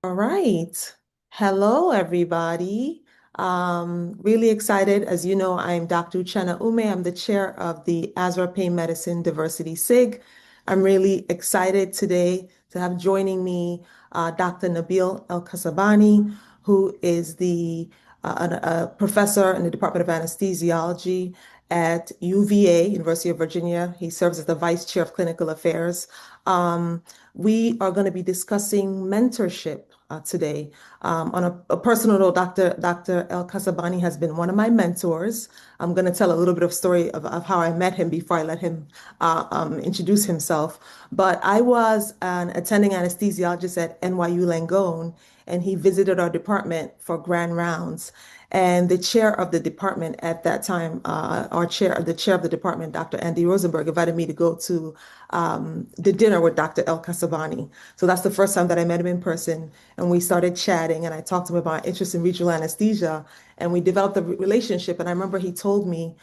All right. Hello, everybody. Really excited. As you know, I'm Dr. Uchenna Umeh. I'm the chair of the ASRA Pain Medicine Diversity SIG. I'm really excited today to have joining me Dr. Nabil Elkassabany, who is a professor in the Department of Anesthesiology at UVA, University of Virginia. He serves as the vice chair of clinical affairs. Um, we are going to be discussing mentorship today. On a personal note, Dr. El-Kasabani has been one of my mentors. I'm going to tell a little bit of story of how I met him before I let him introduce himself. But I was an attending anesthesiologist at NYU Langone, and he visited our department for grand rounds. And the chair of the department at that time, the chair of the department, Dr. Andy Rosenberg, invited me to go to the dinner with Dr. El-Kasabany. So that's the first time that I met him in person. And we started chatting, and I talked to him about my interest in regional anesthesia. And we developed a relationship. And I remember he told me,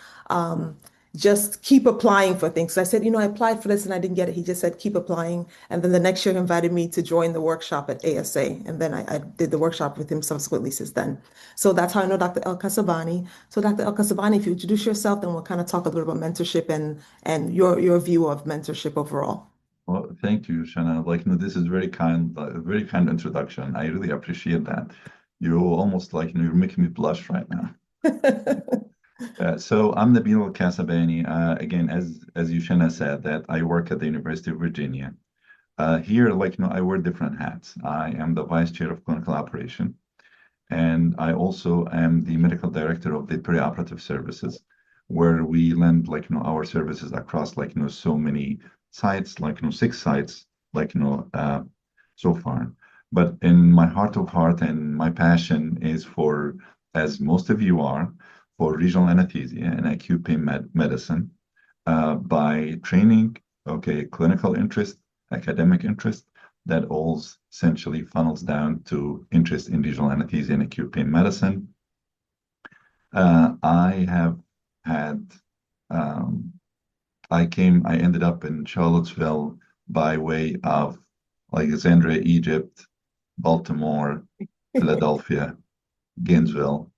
just keep applying for things. So I said, I applied for this and I didn't get it. He just said, keep applying. And then the next year, he invited me to join the workshop at ASA. And then I did the workshop with him subsequently since then. So that's how I know Dr. El-Kasabany. So Dr. El-Kasabany, if you introduce yourself, then we'll kind of talk a little about mentorship and your view of mentorship overall. Well, thank you, Shanna. This is very kind introduction. I really appreciate that. You almost you're making me blush right now. So I'm Nabil Elkassabany. Again, as you Shanna said, that I work at the University of Virginia. Here, I wear different hats. I am the vice chair of clinical operation, and I also am the medical director of the perioperative services, where we lend our services across so many sites, 6 sites, so far. But in my heart of heart and my passion is for, as most of you are, for regional anesthesia and acute pain medicine, by training, okay, clinical interest, academic interest, that all essentially funnels down to interest in regional anesthesia and acute pain medicine. I have had, I ended up in Charlottesville by way of Alexandria, Egypt, Baltimore, Philadelphia, Gainesville,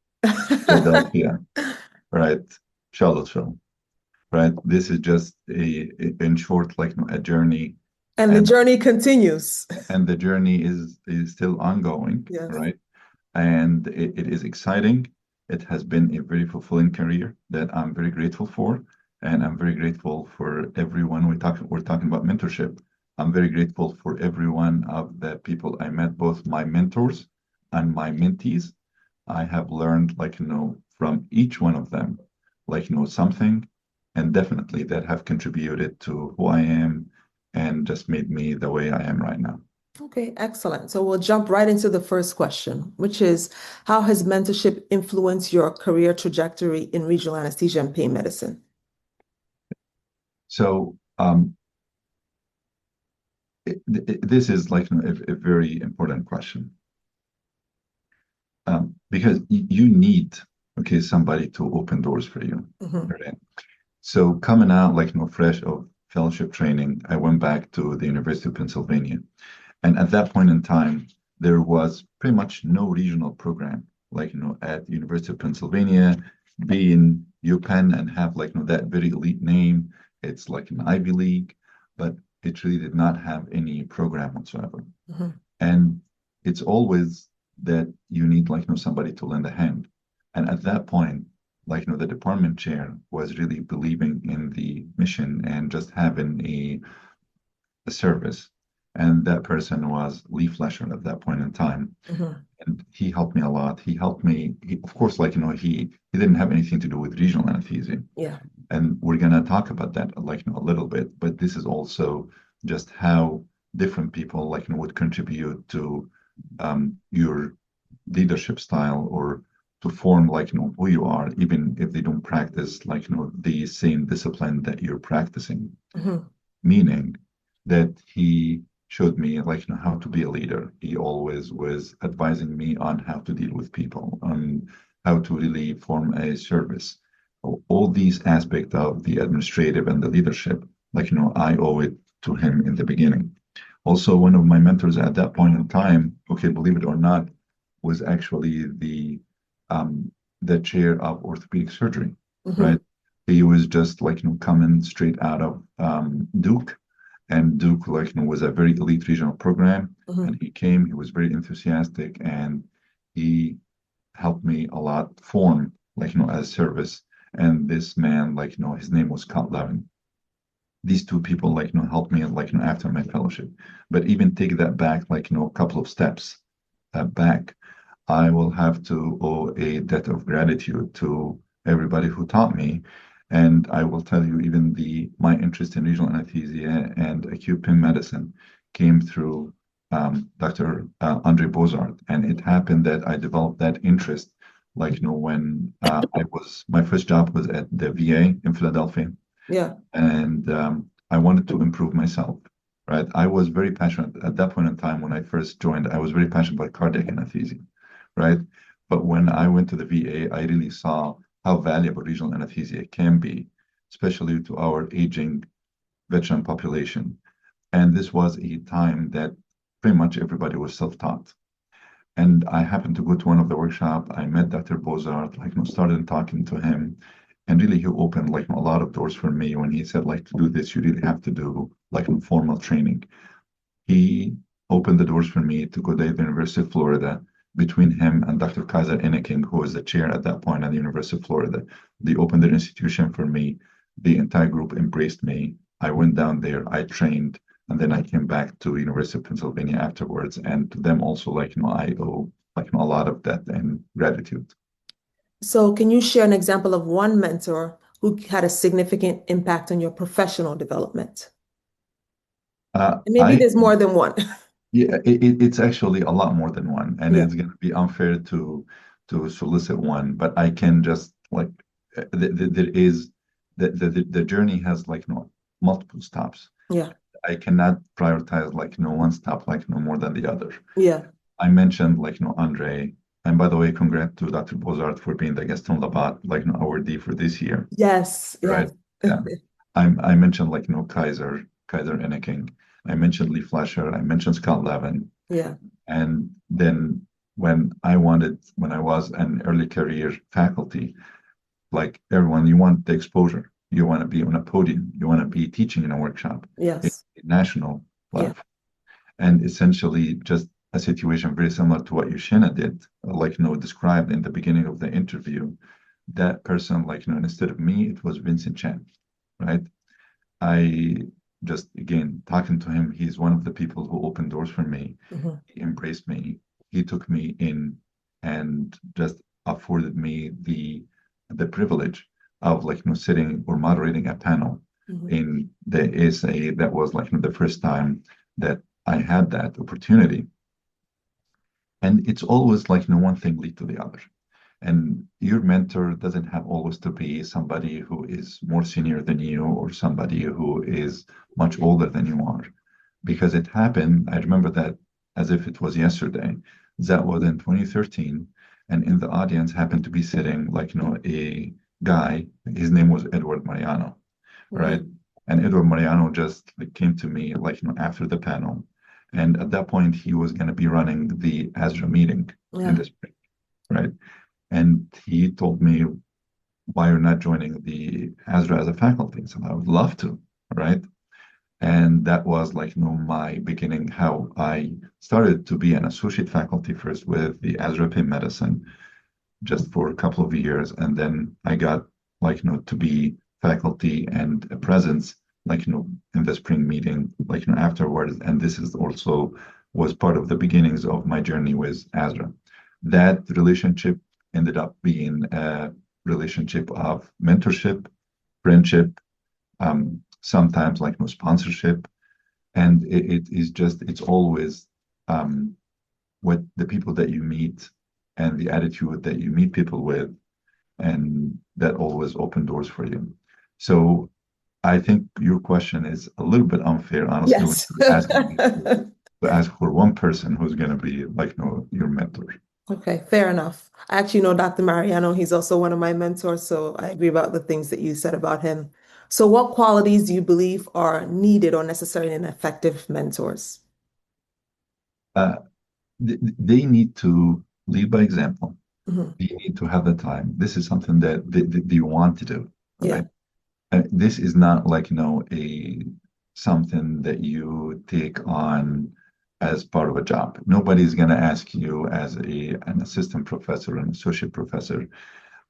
Philadelphia, right? Charlottesville, right? This is just in short, a journey, And the and journey continues. the journey is still ongoing, Yes. right? And it is exciting. It has been a very fulfilling career that I'm very grateful for, and I'm very grateful for everyone. We're talking about mentorship. I'm very grateful for every one of the people I met, both my mentors and my mentees. I have learned, from each one of them, something, and definitely that have contributed to who I am and just made me the way I am right now. Okay, excellent. So we'll jump right into the first question, which is how has mentorship influenced your career trajectory in regional anesthesia and pain medicine? So this is a very important question, because you need, okay, somebody to open doors for you. Mhm. Right? So coming out fresh of fellowship training, I went back to the University of Pennsylvania. And at that point in time, there was pretty much no regional program, at University of Pennsylvania, being UPenn and have that very elite name. It's like an Ivy League, but it really did not have any program whatsoever. Mhm. And it's always that you need somebody to lend a hand. And at that point, the department chair was really believing in the mission and just having a service. And that person was Lee Flesher at that point in time. Mhm. And he helped me a lot. He helped me, of course, he didn't have anything to do with regional anesthesia. Yeah. And we're gonna talk about that a little bit, but this is also just how different people would contribute to your leadership style, or to form who you are, even if they don't practice the same discipline that you're practicing. Mhm. Meaning that he showed me how to be a leader. He always was advising me on how to deal with people, on how to really form a service. All these aspects of the administrative and the leadership, I owe it to him in the beginning. Also, one of my mentors at that point in time, okay, believe it or not, was actually um, the chair of orthopedic surgery, Hmm. right? He was just like, coming straight out of Duke, and Duke, like, was a very elite regional program. And Hmm. he came, he was very enthusiastic, and he helped me a lot form, like, as service. And this man, like, his name was Scott Levin. These two people, like, helped me, like, after my fellowship. But even take that back, like, a couple of steps back, I will have to owe a debt of gratitude to everybody who taught me. And I will tell you, even my interest in regional anesthesia and acute pain medicine came through Dr. Andre Bozart. And it happened that I developed that interest, like, when my first job was at the VA in Philadelphia, Yeah. and I wanted to improve myself. Right, I was very passionate at that point in time when I first joined. I was very passionate about cardiac anesthesia, right? But when I went to the VA, I really saw how valuable regional anesthesia can be, especially to our aging veteran population. And this was a time that pretty much everybody was self-taught. And I happened to go to one of the workshop. I met Dr. Bozart, like, started talking to him. And really, he opened, like, a lot of doors for me when he said, like, to do this, you really have to do, like, formal training. He opened the doors for me to go to the University of Florida. Between him and Dr. Kaiser Enneking, who was the chair at that point at the University of Florida, they opened their institution for me. The entire group embraced me. I went down there, I trained, and then I came back to University of Pennsylvania afterwards. And to them also, like, I owe, like, a lot of that and gratitude. So can you share an example of one mentor who had a significant impact on your professional development? And maybe I there's more than one. Yeah, it's actually a lot more than one, and Yeah. it's going to be unfair to solicit one. But I can just, like, there is the journey has, like, multiple stops. Yeah. I cannot prioritize, like, one stop, like, no more than the other. Yeah. I mentioned, like, Andre, and by the way, congrats to Dr. Bozart for being the Gaston Labat, like, awardee for this year, Yes. right? Yes. Yeah. I mentioned, like, Kaiser Enneking. I mentioned Lee Flasher. I mentioned Scott Levin. Yeah. And then when I was an early career faculty, like everyone, you want the exposure. You want to be on a podium. You want to be teaching in a workshop, in Yes. a national Yeah. platform. And essentially just a situation very similar to what Uchenna did, like, described in the beginning of the interview. That person, like, instead of me, it was Vincent Chan, right? I just, again, talking to him, he's one of the people who opened doors for me. Hmm. He embraced me. He took me in and just afforded me the privilege of, like, sitting or moderating a panel Hmm. in the ASA. That was, like, the first time that I had that opportunity. And it's always like, one thing lead to the other. And your mentor doesn't have always to be somebody who is more senior than you or somebody who is much older than you are. Because it happened, I remember that as if it was yesterday. That was in 2013. And in the audience happened to be sitting, like, a guy, his name was Edward Mariano, right? Hmm. And Edward Mariano just, like, came to me, like, after the panel. And at that point, he was going to be running the ASRA meeting in Yeah. the spring, right? And he told me, why you're not joining the ASRA as a faculty? So I would love to, right? And that was, like, my beginning, how I started to be an associate faculty first with the ASRA Pain Medicine, just for a couple of years. And then I got, like, to be faculty and a presence, like, in the spring meeting, like, afterwards. And this is also was part of the beginnings of my journey with ASRA. That relationship ended up being a relationship of mentorship, friendship, sometimes, like, sponsorship. And it is just, it's always um, what the people that you meet and the attitude that you meet people with, and that always open doors for you. So I think your question is a little bit unfair, honestly, when Yes. you're asking me to ask for one person who's going to be, like, your mentor. Okay, fair enough. I actually know Dr. Mariano. He's also one of my mentors, so I agree about the things that you said about him. So what qualities do you believe are needed or necessary in effective mentors? uh, they need to lead by example. Hmm. They need to have the time. This is something that they want to do, Yeah. right? This is not like, a something that you take on as part of a job. Nobody's going to ask you as an assistant professor, an associate professor.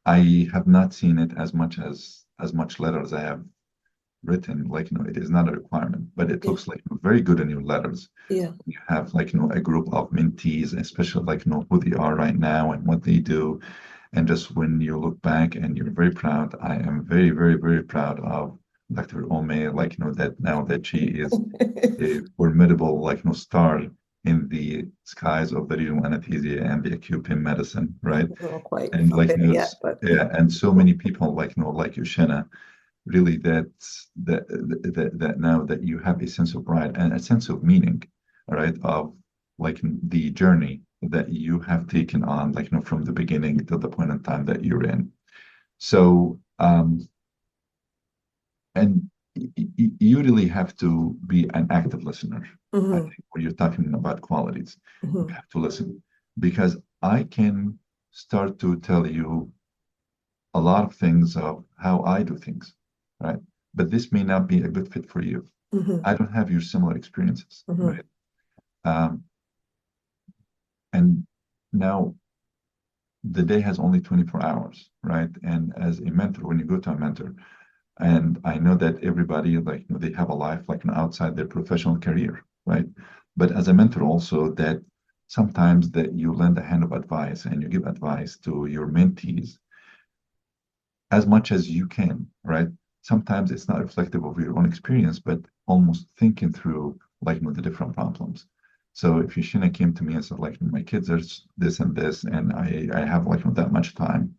I have not seen it as much letters I have written. Like, it is not a requirement, but it Yeah. looks like very good in your letters. Yeah. You have like, a group of mentees, especially like, who they are right now and what they do. And just when you look back and you're very proud, I am very, very, very proud of Dr. Omeh, like, that now that she is a formidable, like, star in the skies of the regional anesthesia and the acute pain medicine, right? Not quite And up like, there yet, but yeah, and so many people like, like Uchenna, really that now that you have a sense of pride and a sense of meaning, right, of like the journey that you have taken on, like, from the beginning to the point in time that you're in. So, and you really have to be an active listener. I hmm think when you're talking about qualities, you hmm have to listen because I can start to tell you a lot of things of how I do things, right? But this may not be a good fit for you. hmm I don't have your similar experiences, hmm right? Um, and now the day has only 24 hours, right? And as a mentor, when you go to a mentor, and I know that everybody, like, they have a life like outside their professional career, right? But as a mentor, also that sometimes that you lend a hand of advice and you give advice to your mentees as much as you can, right? Sometimes it's not reflective of your own experience, but almost thinking through like the different problems. So if Yushina came to me and said, like, my kids are this and this, and I have like not that much time,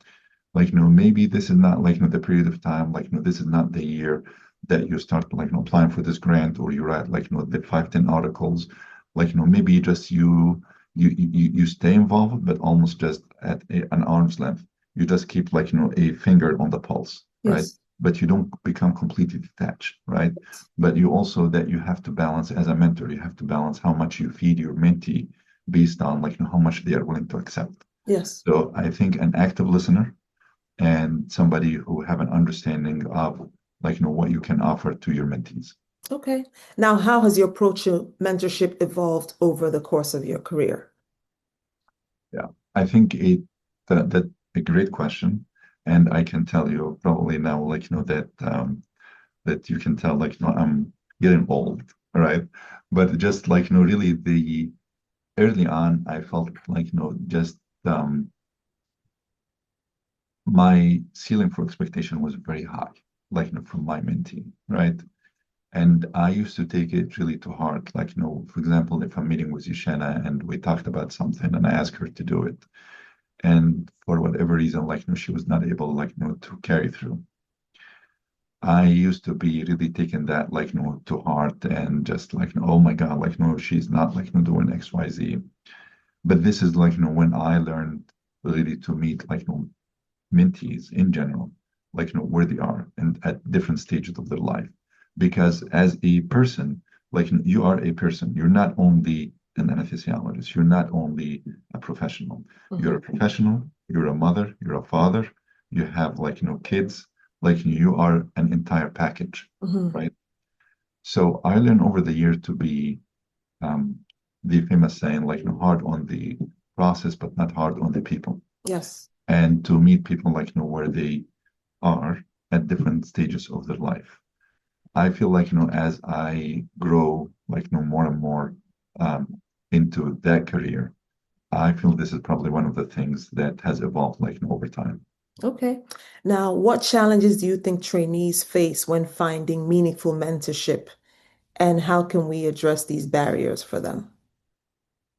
like, maybe this is not like the period of time, like, this is not the year that you start like applying for this grant or you write like the 5, 10 articles. Like, maybe just you stay involved, but almost just at an arm's length. You just keep like a finger on the pulse, right? Yes. But you don't become completely detached, right? But you also that you have to balance as a mentor, you have to balance how much you feed your mentee based on like how much they are willing to accept. Yes. So I think an active listener and somebody who have an understanding of like what you can offer to your mentees. Okay. Now, how has your approach to mentorship evolved over the course of your career? Yeah, I think that a great question, and I can tell you probably now like that you can tell like I'm getting old, right? But just like really the early on I felt like just um my ceiling for expectation was very high, like from my mentee, right? And I used to take it really to heart. Like, for example, if I'm meeting with Yushena and we talked about something and I asked her to do it, and for whatever reason, like, she was not able, like, to carry through. I used to be really taking that, like, to heart and just like, oh my God, like, no, she's not like doing X, Y, Z. But this is like, when I learned really to meet like, mentees in general, like where they are and at different stages of their life. Because as a person, like you are a person, you're not only an anesthesiologist, you're not only a professional. You're a Hmm professional, you're a mother, you're a father, you have like kids, like you are an entire package, hmm right? So I learned over the year to be um, the famous saying, like hard on the process, but not hard on the people Yes. and to meet people like where they are at different stages of their life. I feel like as I grow like more and more um, into that career, I feel this is probably one of the things that has evolved like over time. Okay. Now, what challenges do you think trainees face when finding meaningful mentorship, and how can we address these barriers for them?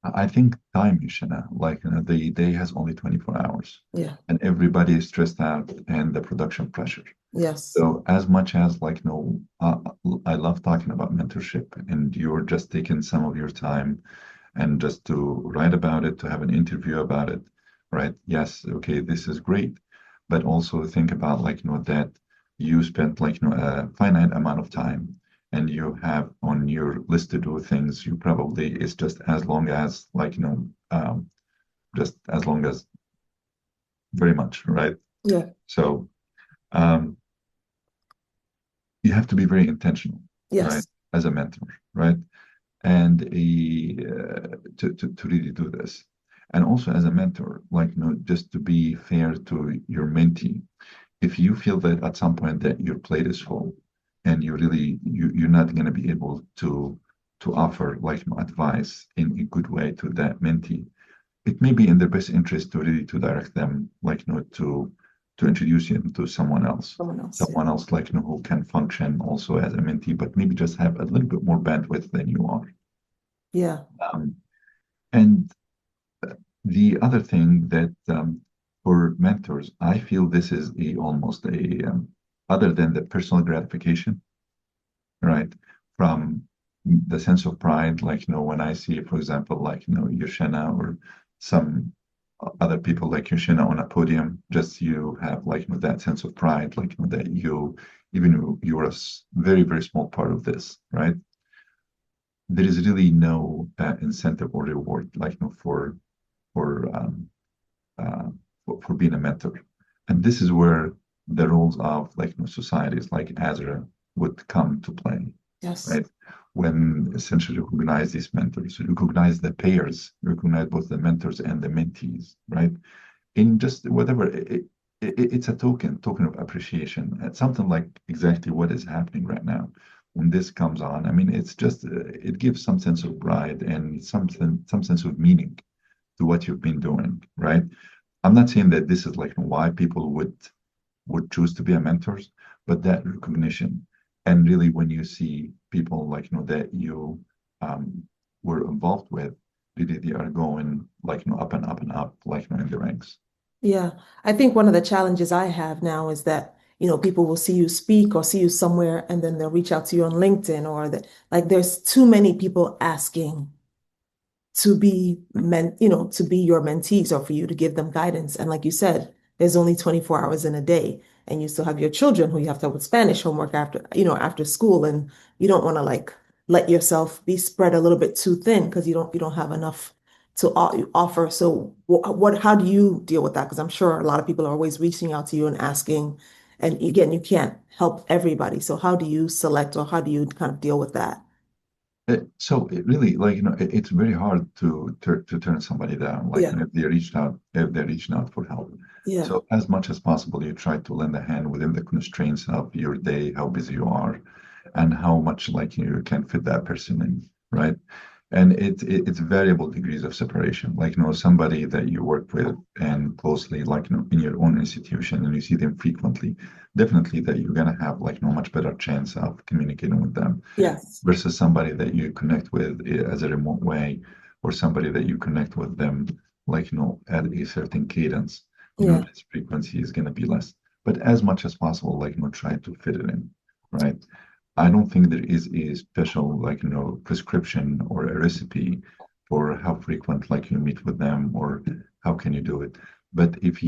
I think time, Yushina, like the day has only 24 hours Yeah. and everybody is stressed out and the production pressure. Yes. So as much as like I love talking about mentorship and you're just taking some of your time and just to write about it, to have an interview about it, right? Yes, okay, this is great. But also think about like, that you spent like, a finite amount of time and you have on your list to do things, you probably it's just as long as just as long as very much, right? Yeah. So um, you have to be very intentional, right? Yes. As a mentor, right? And to really do this. And also as a mentor, just to be fair to your mentee, if you feel that at some point that your plate is full and you're not going to be able to offer advice in a good way to that mentee, it may be in their best interest to really to direct them to introduce him to Someone else. Yeah. someone else who can function also as a mentee, but maybe just have a little bit more bandwidth than you are. Yeah. Um, and the other thing that for mentors, I feel this is almost other than the personal gratification, right? From the sense of pride, when I see, for example, Uchenna or some other people like Uchenna on a podium, just you have that sense of pride, that even you're a very, very small part of this, right? There is really no incentive or reward, for uh, for being a mentor. And this is where the roles of societies like ASRA would come to play, Yes. right? When essentially recognize these mentors, recognize the payers, recognize both the mentors and the mentees, right? In just whatever it's a token of appreciation. It's something like exactly what is happening right now. When this comes on, I mean, it's just it gives some sense of pride and some sense of meaning to what you've been doing, right? I'm not saying that this is why people would choose to be a mentors, but that recognition and really when you see people that you um, were involved with, really they are going up and up and up in the ranks. Yeah. I think one of the challenges I have now is that, people will see you speak or see you somewhere and then they'll reach out to you on LinkedIn or that like there's too many people asking to be to be your mentees or for you to give them guidance. And like you said, there's only 24 hours in a day and you still have your children who you have to help with Spanish homework after school. And you don't want to like let yourself be spread a little bit too thin because you don't have enough to offer. So how do you deal with that? Because I'm sure a lot of people are always reaching out to you and asking, and again, you can't help everybody. So how do you select or how do you kind of deal with that? So it really it's very hard to turn somebody down Yeah. if they're reaching out for help. Yeah. So as much as possible you try to lend a hand within the constraints of your day, how busy you are, and how much you can fit that person in, right? And it's variable degrees of separation. Somebody that you work with and closely, in your own institution, and you see them frequently, definitely that you're gonna have much better chance of communicating with them Yes. versus somebody that you connect with as a remote way, or somebody that you connect with them at a certain cadence. Yeah. This frequency is gonna be less. But as much as possible, try to fit it in, right? I don't think there is a special, prescription or a recipe for how frequent, you meet with them or how can you do it. But if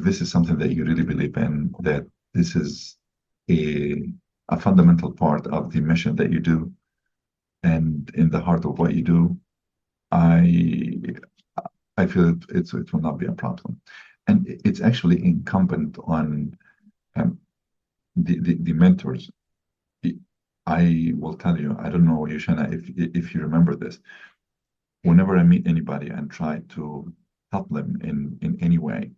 this is something that you really believe in, that this is a, a fundamental part of the mission that you do and in the heart of what you do, I, I feel it will not be a problem. And it's actually incumbent on um, the mentors. I will tell you, I don't know, Yushana, if you remember this. Whenever I meet anybody and try to help them in any way,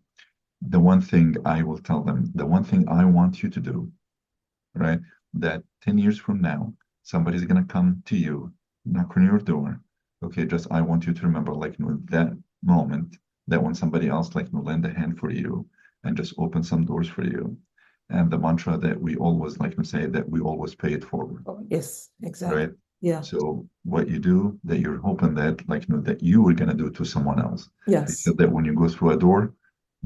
the one thing I will tell them, the one thing I want you to do, right? That 10 years from now, somebody's gonna come to you, knock on your door. Okay, just I want you to remember, that moment that when somebody else lend a hand for you and just open some doors for you. And the mantra that we always like to say that we always pay it forward, Oh, yes, exactly. right? Yeah. So what you do that you're hoping that that you were gonna do to someone else. Yes. Because that when you go through a door,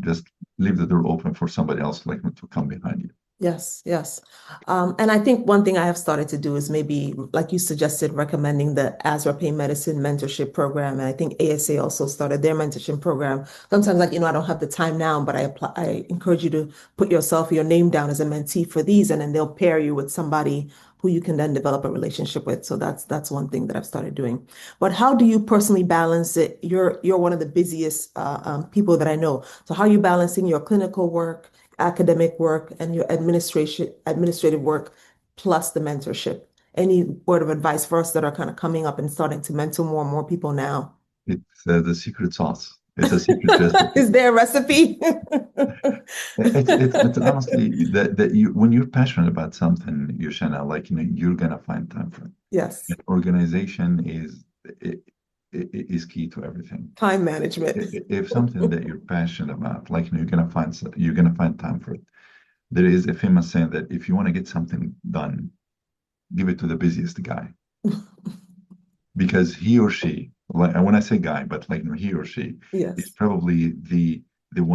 just leave the door open for somebody else to come behind you. Yes, yes. And I think one thing I have started to do is maybe, like you suggested, recommending the ASRA Pain Medicine Mentorship Program. And I think ASA also started their mentorship program. Sometimes, I don't have the time now, but I encourage you to put your name down as a mentee for these, and then they'll pair you with somebody who you can then develop a relationship with. So that's one thing that I've started doing. But how do you personally balance it? You're one of the busiest people that I know. So how are you balancing your clinical work, academic work, and your administrative work, plus the mentorship? Any word of advice for us that are kind of coming up and starting to mentor more and more people now? It's the secret sauce. It's a secret recipe. Is there a recipe? It's honestly that you when you're passionate about something, Yushana, like you're gonna find time for it. Yes, And organization is key to everything. time management. If something that you're passionate about, like you're gonna find time for it. There is a famous saying that if you want to get something done, give it to the busiest guy because he or she, like and when I say guy, but like he or she is Yes. probably the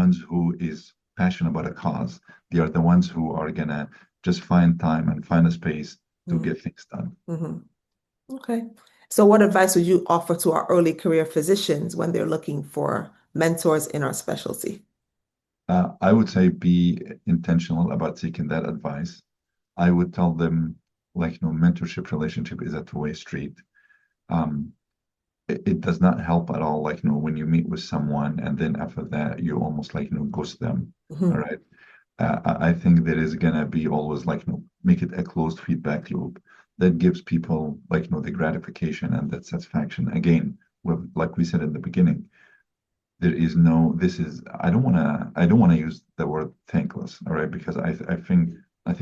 ones who is passionate about a cause. They are the ones who are gonna just find time and find a space to Mm-hmm. get things done. Okay. So what advice would you offer to our early career physicians when they're looking for mentors in our specialty? I would say be intentional about seeking that advice. I would tell them, like, mentorship relationship is a two-way street. Um, it does not help at all, like, when you meet with someone and then after that, you almost like, ghost them. All Mhm. right. I think there is gonna be always like, make it a closed feedback loop that gives people like, the gratification and that satisfaction. Again, like we said in the beginning, there is no this is I don't want to use the word thankless, all right, because I think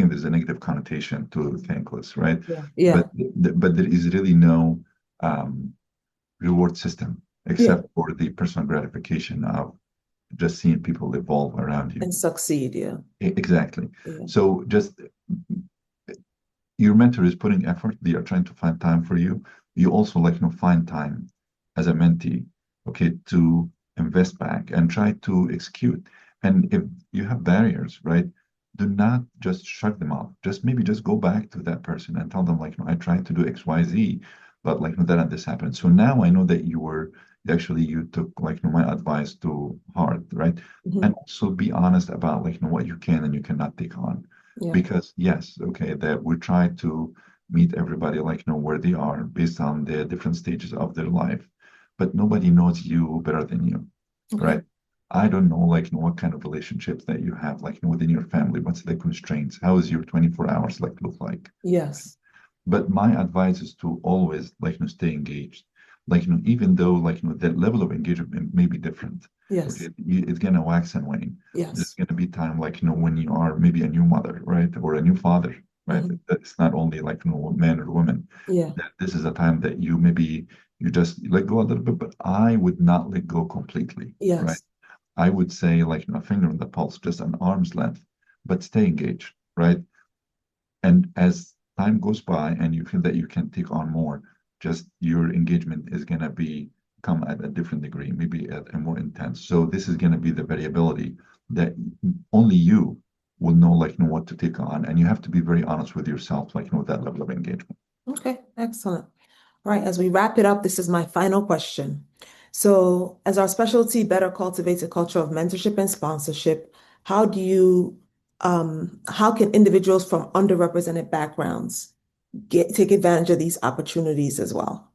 there's a negative connotation to thankless, right? Yeah. but Yeah. but there is really no um, reward system Yeah. except for the personal gratification of just seeing people evolve around you. And succeed. Yeah. Exactly. Yeah. So just your mentor is putting effort, they are trying to find time for you. You also like find time as a mentee, okay, to invest back and try to execute. And if you have barriers, right, do not just shrug them off. Just go back to that person and tell them like, I tried to do XYZ, but like then this happened. So now I know that you took like my advice to heart, right? And Mhm. also be honest about like what you can and you cannot take on, Yeah. because yes, okay, that we try to meet everybody like where they are based on the different stages of their life, but nobody knows you better than you, Okay. right? I don't know like what kind of relationships that you have like within your family, what's the constraints, how is your 24 hours like look like. Yes. But my advice is to always like stay engaged. Like even though like the level of engagement may be different. Okay, Yes. it's gonna wax and wane. There's Yes. gonna be time like when you are maybe a new mother, right, or a new father, right? Mhm. That's not only like man or woman. Yeah. That this is a time that you just let go a little bit, but I would not let go completely, right? Yes. I would say like a finger on the pulse, just an arm's length, but stay engaged, right? And as time goes by and you feel that you can take on more, just your engagement is going to be come at a different degree, maybe at a more intense. So this is going to be the variability that only you will know, like, know what to take on. And you have to be very honest with yourself, like, that level of engagement. Okay. Excellent. All right. As we wrap it up, this is my final question. So, as our specialty better cultivates a culture of mentorship and sponsorship, how do you, how can individuals from underrepresented backgrounds take advantage of these opportunities as well?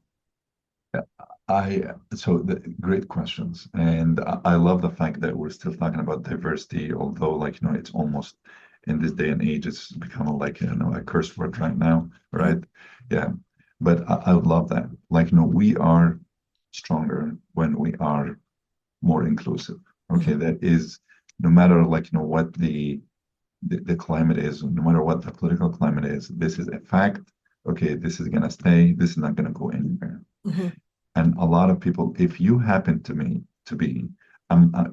So great questions. And I love the fact that we're still talking about diversity, although like, it's almost in this day and age, it's become like, a curse word right now, Mhm. right? Yeah. But I would love that. Like, we are stronger when we are more inclusive. Okay. Mhm. That is no matter like, what the climate is, no matter what the political climate is, this is a fact. Okay. This is going to stay. This is not going to go anywhere. Mhm. And a lot of people, if you happen to be,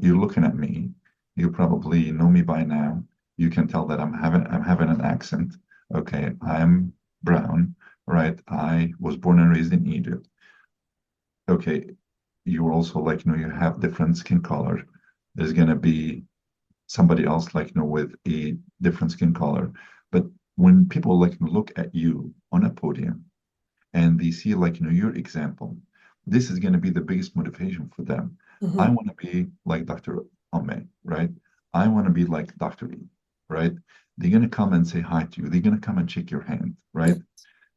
you're looking at me, you probably know me by now. You can tell that I'm having an accent. Okay, I'm brown, right? I was born and raised in Egypt. Okay, you're also like, you have different skin color. There's gonna be somebody else like, with a different skin color. But when people like look at you on a podium and they see like your example, this is going to be the biggest motivation for them. I Mhm. want to be like Dr. Umeh, right? I want to be like Dr. E. right? They're going to come and say hi to you. They're going to come and shake your hand, Yeah. right?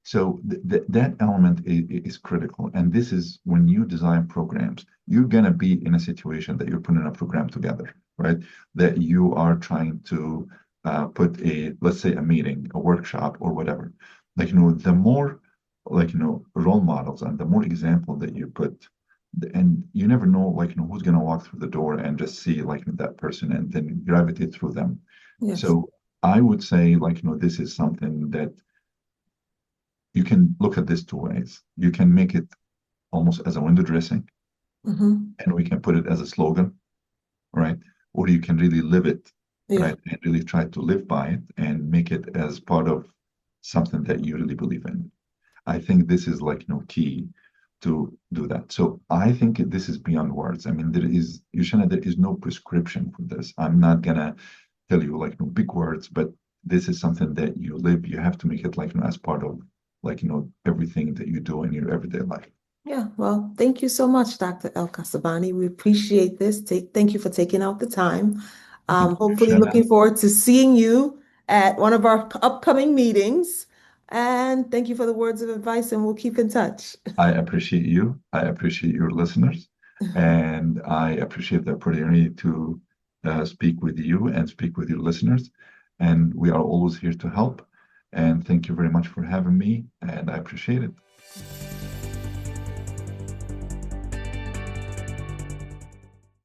So that element is critical. And this is when you design programs, you're going to be in a situation that you're putting a program together, right? That you are trying to put a, let's say, a meeting, a workshop, or whatever. Like, the more, like, role models and the more example that you put, and you never know, like, who's going to walk through the door and just see, like, that person and then gravitate through them. Yes. So I would say, like, this is something that you can look at this two ways. You can make it almost as a window dressing, Hmm. and we can put it as a slogan, right? Or you can really live it, Yeah. right? And really try to live by it and make it as part of something that you really believe in. I think this is, like, key to do that. So I think this is beyond words. I mean, Yushana, there is no prescription for this. I'm not gonna tell you, like, no big words, but this is something that you live. You have to make it, like, as part of, like, everything that you do in your everyday life. Yeah. Well, thank you so much, Dr. Elkassabany. We appreciate this. Thank you for taking out the time. Thank you, Hopefully Yushana. looking forward to seeing you at one of our upcoming meetings. And thank you for the words of advice, and we'll keep in touch. I appreciate you. I appreciate your listeners, and I appreciate the opportunity to speak with you and speak with your listeners. And we are always here to help. And thank you very much for having me, and I appreciate it.